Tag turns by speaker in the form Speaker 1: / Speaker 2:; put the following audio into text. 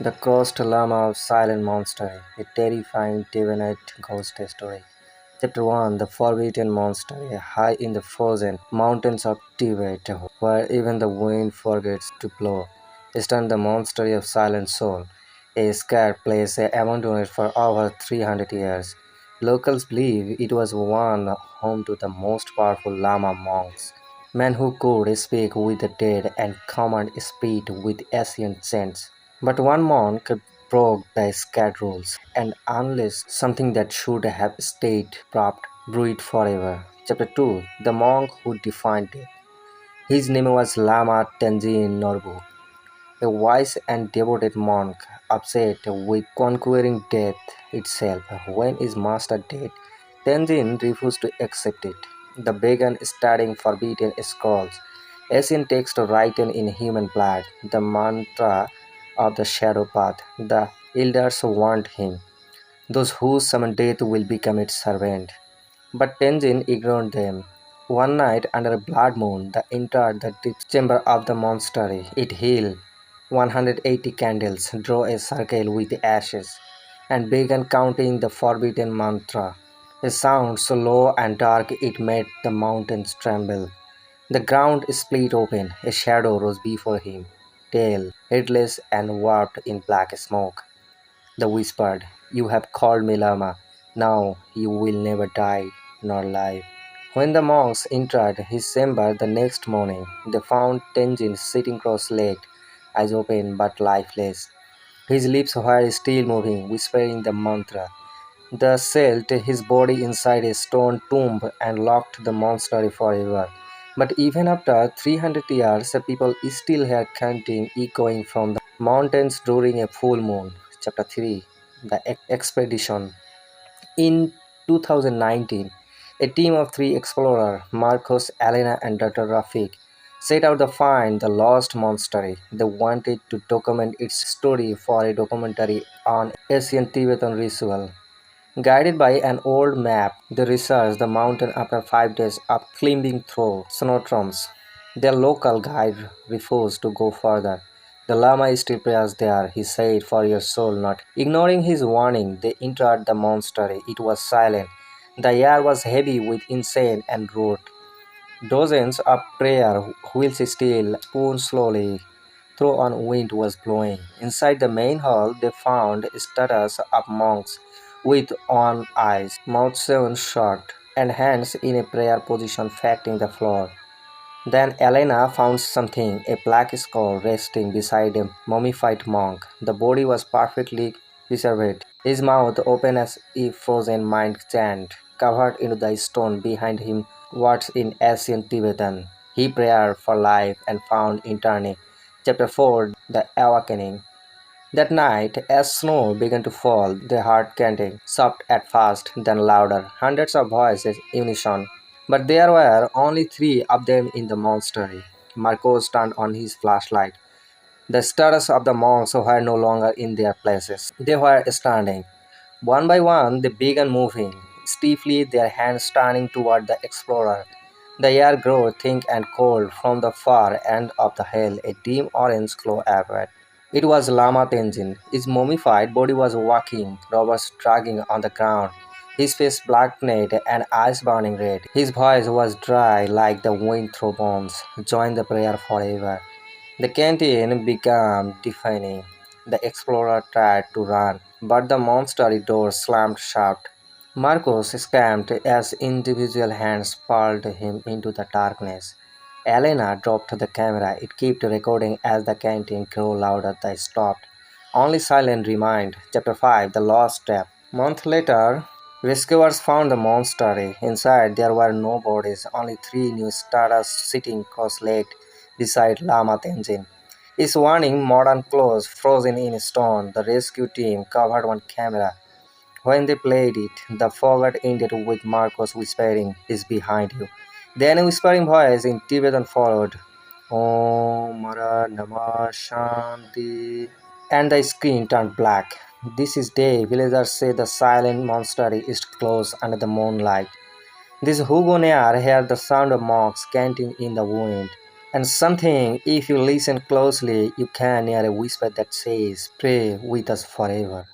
Speaker 1: The Cursed Lama of Silent Monastery, a terrifying Tibetan ghost story. Chapter 1. The Forbidden Monastery, high in the frozen mountains of Tibet, where even the wind forgets to blow, stands the Monastery of Silent Soul, a scared place abandoned for over 300 years. Locals believe it was one home to the most powerful Lama monks, men who could speak with the dead and command speech with ancient saints. But one monk broke the scared rules and unleashed something that should have stayed trapped, brewed forever. Chapter 2. The monk who defied death. His name was Lama Tenzin Norbu, a wise and devoted monk, upset with conquering death itself. When his master died, Tenzin refused to accept it. The began studying forbidden scrolls, ancient texts written in human blood, the mantra of the shadow path. The elders warned him, those who summon death will become its servant. But Tenzin ignored them. One night, under a blood moon, they entered the deep chamber of the monastery. It held 180 candles, drew a circle with ashes, and began counting the forbidden mantra. A sound so low and dark it made the mountains tremble. The ground split open. A shadow rose before him, tail, headless and wrapped in black smoke. They whispered, "You have called me Lama. Now you will never die nor live." When the monks entered his chamber the next morning, they found Tenzin sitting cross-legged, eyes open but lifeless. His lips were still moving, whispering the mantra. They sealed his body inside a stone tomb and locked the monastery forever. But even after 300 years, people still hear chanting echoing from the mountains during a full moon. Chapter 3. The Expedition. In 2019, a team of three explorers, Marcos, Elena, and Dr. Rafik, set out to find the lost monastery. They wanted to document its story for a documentary on ancient Tibetan ritual. Guided by an old map, they researched the mountain after 5 days of climbing through snowstorms. Their local guide refused to go further. "The Lama is still prays there," he said, "for your soul not." Ignoring his warning, they entered the monastery. It was silent. The air was heavy with incense and root. Dozens of prayer wheels still spun slowly through on wind was blowing. Inside the main hall, they found statues of monks with one eyes, mouth sewn shut, and hands in a prayer position facing the floor. Then Elena found something, a black skull resting beside a mummified monk. The body was perfectly preserved, his mouth open as if frozen mind chant, covered into the stone behind him words in ancient Tibetan. He prayed for life and found eternity. Chapter 4. The Awakening. That night, as snow began to fall, they heard chanting, soft at first, then louder, hundreds of voices unison. But there were only three of them in the monastery. Marcos turned on his flashlight. The statues of the monks were no longer in their places. They were standing. One by one, they began moving, stiffly, their hands turning toward the explorer. The air grew thick and cold. From the far end of the hill, a dim orange glow appeared. It was Lama Tenzin. His mummified body was walking, robbers dragging on the ground, his face blackened and eyes burning red. His voice was dry like the wind through bones. "Join the prayer forever." The canteen began deafening. The explorer tried to run, but the monastery door slammed shut. Marcos screamed as individual hands pulled him into the darkness. Elena dropped the camera. It kept recording as the chanting grew louder. They stopped. Only silence remained. Chapter 5. The Lost Step. Month later, rescuers found the monastery. Inside, there were no bodies, only three new statues sitting cross-legged beside Lama Tenzin. His warning modern clothes frozen in stone. The rescue team covered one camera. When they played it, the forward ended with Marcos whispering, "Is behind you." Then a whispering voice in Tibetan followed, "Om Mara Namah Shanti." And the screen turned black. This is day. Villagers say the silent monastery is closed under the moonlight. These who go near hear the sound of monks chanting in the wind. And something, if you listen closely, you can hear a whisper that says, "Pray with us forever."